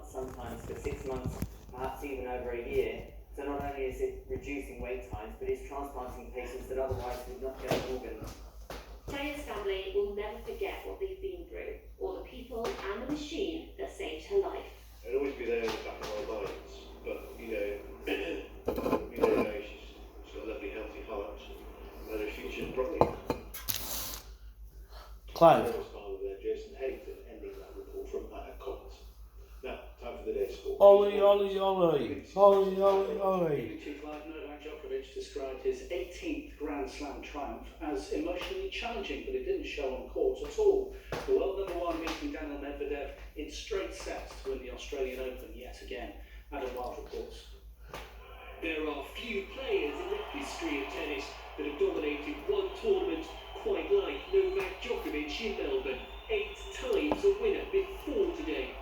months, sometimes for 6 months, perhaps even over a year. So not only is it reducing wait times, but it's transplanting patients that otherwise would not get an organ. Diane's family will never forget what they've been through, or the people and the machine that saved her life. It'll always be there in the back of our minds, but we know now she's got a lovely, healthy heart, and her future's bright. Clive. Jason Hagan ending that report from comments. Now, time for the day's sport. Ollie. BBC Chief Live Novak Djokovic described his 18th Grand Slam triumph as emotionally challenging, but it didn't show on court at all. The world number one beating Daniil Medvedev in straight sets to win the Australian Open yet again. Adam Wild reports. There are few players in the history of tennis that have dominated one tournament quite like Novak Djokovic in Melbourne. 8 times a winner before today.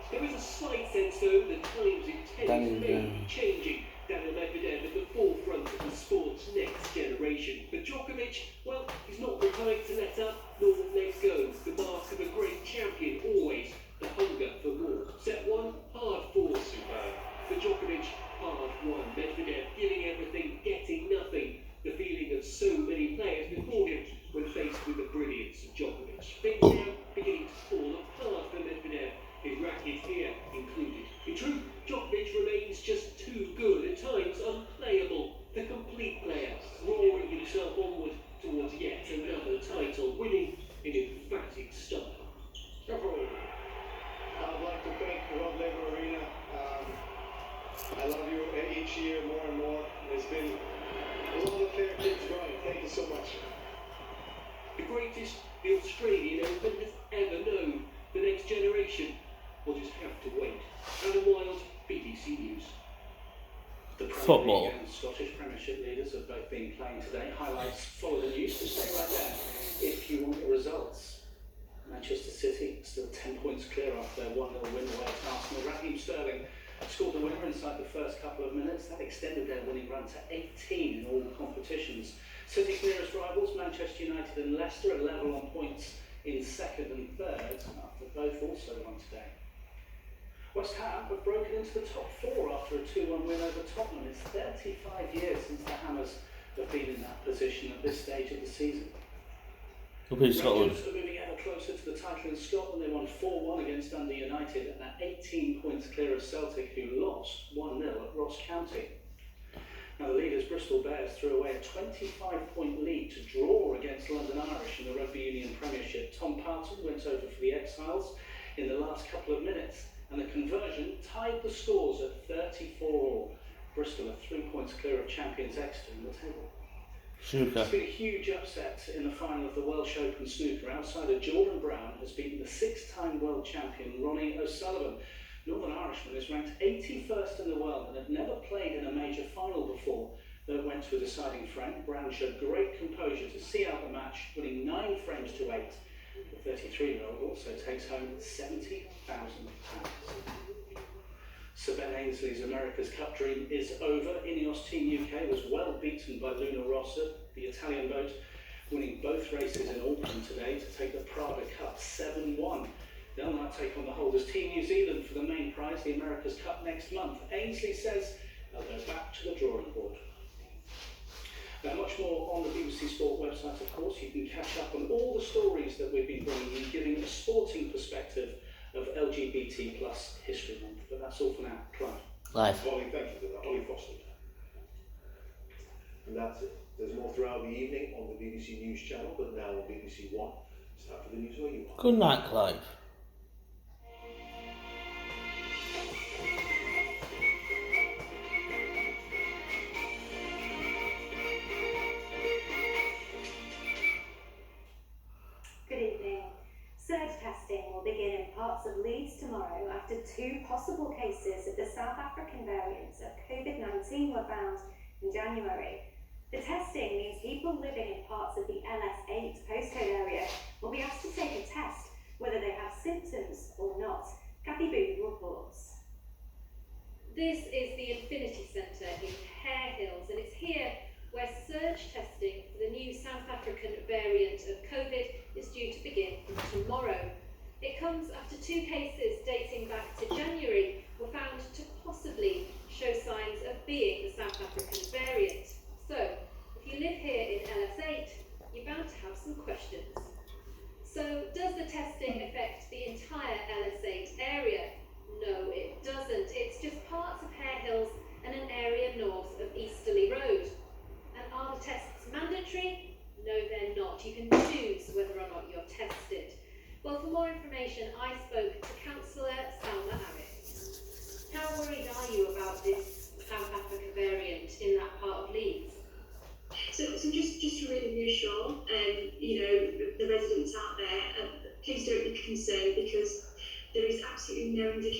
There is a slight sense, though, that times in tennis may be changing. Daniil Medvedev at the forefront of the sport's next generation. But Djokovic, well, he's not the type to let up, nor let go. The mark of a great champion, always the hunger for more. Set 1, hard fought. For Djokovic, hard won. Medvedev giving everything, getting nothing. The feeling of so many players before him when faced with the brilliance of Djokovic. Things now beginning to fall apart for Medvedev, his racket here included. In truth, Djokovic remains just too good, at times unplayable. The complete player, roaring himself onward towards yet another title, winning in emphatic style. I'd like to thank Rod Laver Arena. I love you each year more and more. It's been a lot of fair kids running. Thank you so much. The greatest the Australian Open has ever known. The next generation will just have to wait. Adam Wild, BBC News. The Football. Premier League and Scottish Premiership leaders have both been playing today. Highlights follow the news, so stay right there if you want the results. Manchester City still 10 points clear after their 1-0 win away at Arsenal. Raheem Sterling scored the winner inside the first couple of minutes. That extended their winning run to 18 in all competitions. City's nearest rivals, Manchester United and Leicester, are level on points in second and third, after both also won today. West Ham have broken into the top 4 after a 2-1 win over Tottenham. It's 35 years since the Hammers have been in that position at this stage of the season. Up in Scotland. Rangers are moving ever closer to the title in Scotland. They won 4-1 against Dundee United and are 18 points clear of Celtic, who lost 1-0 at Ross County. Now the leaders, Bristol Bears, threw away a 25-point lead to draw against London Irish in the Rugby Union Premiership. Tom Parton went over for the Exiles in the last couple of minutes, and the conversion tied the scores at 34-all. Bristol are 3 points clear of champions Exeter in the table. Snooker. It's been a huge upset in the final of the Welsh Open snooker. Outsider Jordan Brown has beaten the 6-time world champion Ronnie O'Sullivan. Northern Irishman is ranked 81st in the world and had never played in a major final before. Though it went to a deciding frame, Brown showed great composure to see out the match, winning 9 frames to 8. The 33-year-old also takes home £70,000. Sir Ben Ainsley's America's Cup dream is over. Ineos Team UK was well beaten by Luna Rossa, the Italian boat, winning both races in Auckland today to take the Prada Cup 7-1. They'll now take on the holders Team New Zealand for the main prize, the America's Cup, next month. Ainsley says they'll go back to the drawing board. Now, much more on the BBC Sport website, of course. You can catch up on all the stories that we've been bringing you, giving a sporting perspective of LGBT plus History Month. But that's all for now. Clive. Live. Ollie, thank you for that. Ollie Foster. And that's it. There's more throughout the evening on the BBC News channel, but now on BBC One. It's time for the news where you are. Good night, Clive. Good evening. Surge testing will begin in parts of Leeds tomorrow after 2 possible cases of the South African variants of COVID-19 were found in January. The testing means people living in parts of the LS8 postcode area will be asked to take a test whether they have symptoms or not. Kathy Booth reports. This is the Infinity Centre in Hare Hills, and it's here where surge testing for the new South African variant of COVID is due to begin from tomorrow. It comes after 2 cases dating back to January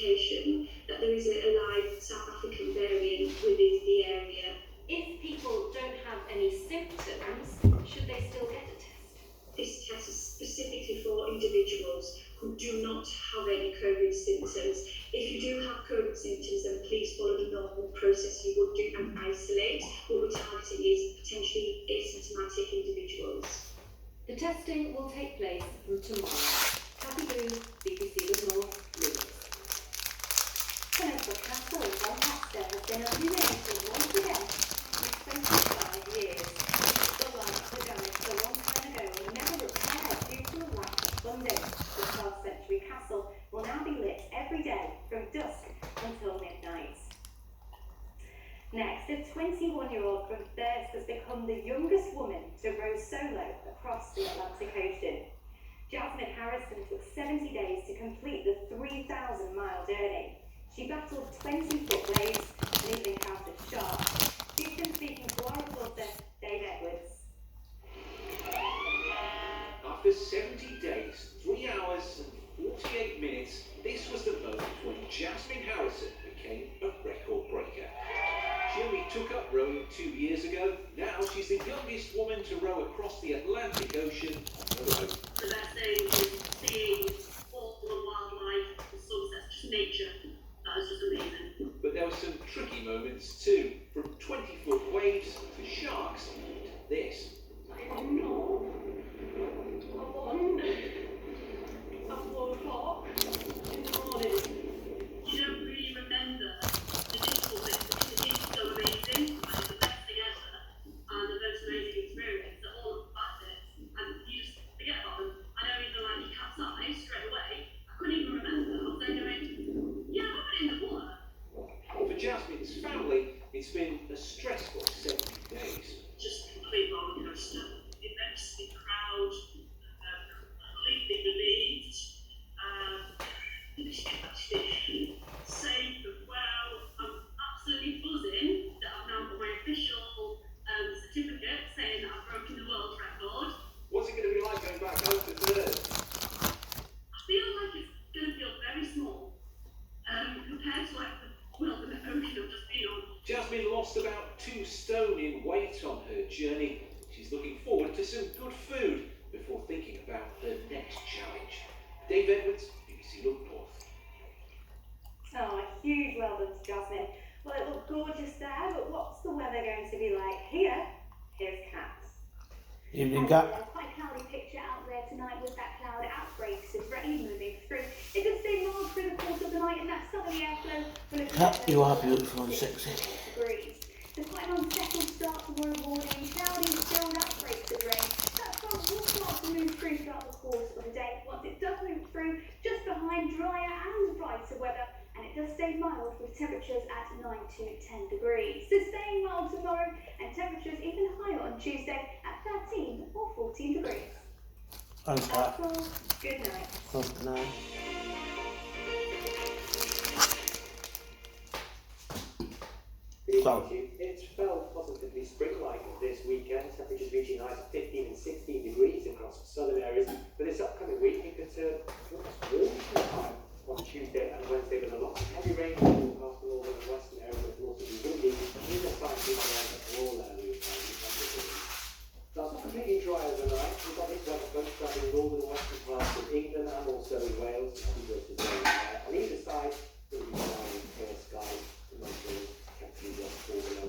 indication that there is a live South African variant within the area. If people don't have any symptoms, should they still get a test? This test is specifically for individuals who do not have any COVID symptoms. If you do have COVID symptoms, then please follow the normal process you would do and isolate. What we're targeting is potentially asymptomatic individuals. The testing will take place from tomorrow. Kathy Booth, BBC The North, Leeds. Plymouth Castle in Doncaster has been illuminated once again after 25 years. The lights were damaged a long time ago and never repaired due to a lack of funding. The 12th century castle will now be lit every day from dusk until midnight. Next, a 21-year-old from Thirsk has become the youngest woman to row solo across the Atlantic Ocean. Jasmine Harrison took 70 days to complete the 3,000-mile journey. She battled 20-foot waves and even encountered sharks. She's been speaking to our reporter, Dave Edwards. After 70 days, 3 hours and 48 minutes, this was the moment when Jasmine Harrison became a record breaker. She only took up rowing 2 years ago. Now she's the youngest woman to row across the Atlantic Ocean on her own. The best thing is seeing all the wildlife, the sunsets, just nature. That was just amazing. But there were some tricky moments too, from 20-foot waves to sharks to this. I wonder at 4 o'clock in the morning. You don't really remember the difficult bits because it is so amazing. And it's the best thing ever. And the most amazing experience that all of the bad bits. And you just forget about them. I know even like you capsize straight away. I couldn't even remember. I was there going, yeah, I went in the water. For Jasmine's family, it's been a stressful 70 days. Just a complete roller coaster. Immensely proud, completely relieved, actually safe and well. I'm absolutely buzzing that I've now got my official certificate saying that I've broken the world record. What's it going to be like going back home to Thirsk? I feel like it's going to feel very small compared to like the ocean I've just been on. Jasmine lost about 2 stone in weight on her journey. She's looking forward to some good food before thinking about her next challenge. Dave Edwards, BBC Look North. Oh, a huge well done to Jasmine. Well, it looked gorgeous there, but what's the weather going to be like here? Here's Kat. Evening, There's Kat. quite a cloudy picture out there tonight with that cloud outbreaks of rain moving through. It does stay mild through the course of the night, and that southerly airflow will have Kat, you are beautiful and sexy. degrees. There's quite an unsettled start tomorrow morning, cloudy still outbreaks of rain. That front will start to move through throughout the course of the day. Once it does move through, just behind drier and brighter weather, and it does stay mild with temperatures at 9 to 10 degrees. So staying mild tomorrow, and temperatures even higher on Tuesday at 13 or 14 degrees. Thanks, Kat. That's all. Good night. Good night. So, It's felt positively spring-like this weekend, temperatures reaching highs of 15 and 16 degrees across southern areas. For this upcoming week, it could turn warm time on Tuesday and Wednesday with a lot of heavy rain across the northern and western areas, but also be windy in the southeast around the rural areas. Now, it's not completely dry overnight. We've got this weather front travelling northern and western parts of England and also in Wales and Bristol. On either side, there will be dry and clear skies. The temperatures fall below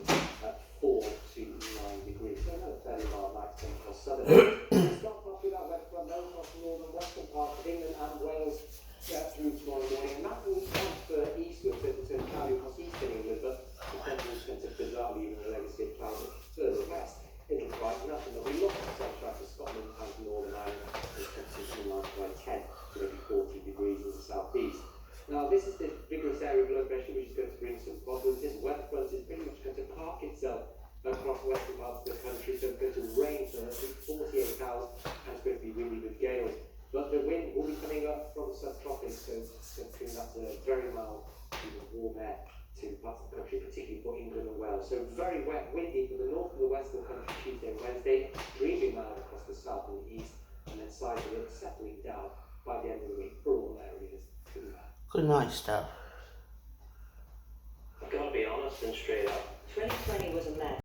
4 to 9 degrees. So another fairly mild night across southern areas. It's not far through that weather front, though, across the northern and western parts of England and Wales through tomorrow morning. And that will transfer eastwards, so it will turn cloudy across eastern England, but the temperatures tend to bizarrely even a legacy of clouds further west. It'll brighten up and there'll be lots of sunshine for Scotland and Northern Ireland, with temperatures in line by 10 to maybe 40 degrees in the southeast. Now, this is the vigorous area of low pressure which is going to bring some problems. This weather front is pretty much going to park itself across western parts of the country, so it's going to rain for 48 hours and it's going to be windy with gales. But the wind will be coming up from the subtropics, so it's going to bring that very mild, even warm air to parts of the country, particularly for England and Wales. So very wet, windy from the north and the west of the country Tuesday and Wednesday, extremely mild across the south and the east, and then sideways settling down by the end of the week for all areas. good night, Steph. I've got to be honest and straight up. 2020 was a mess.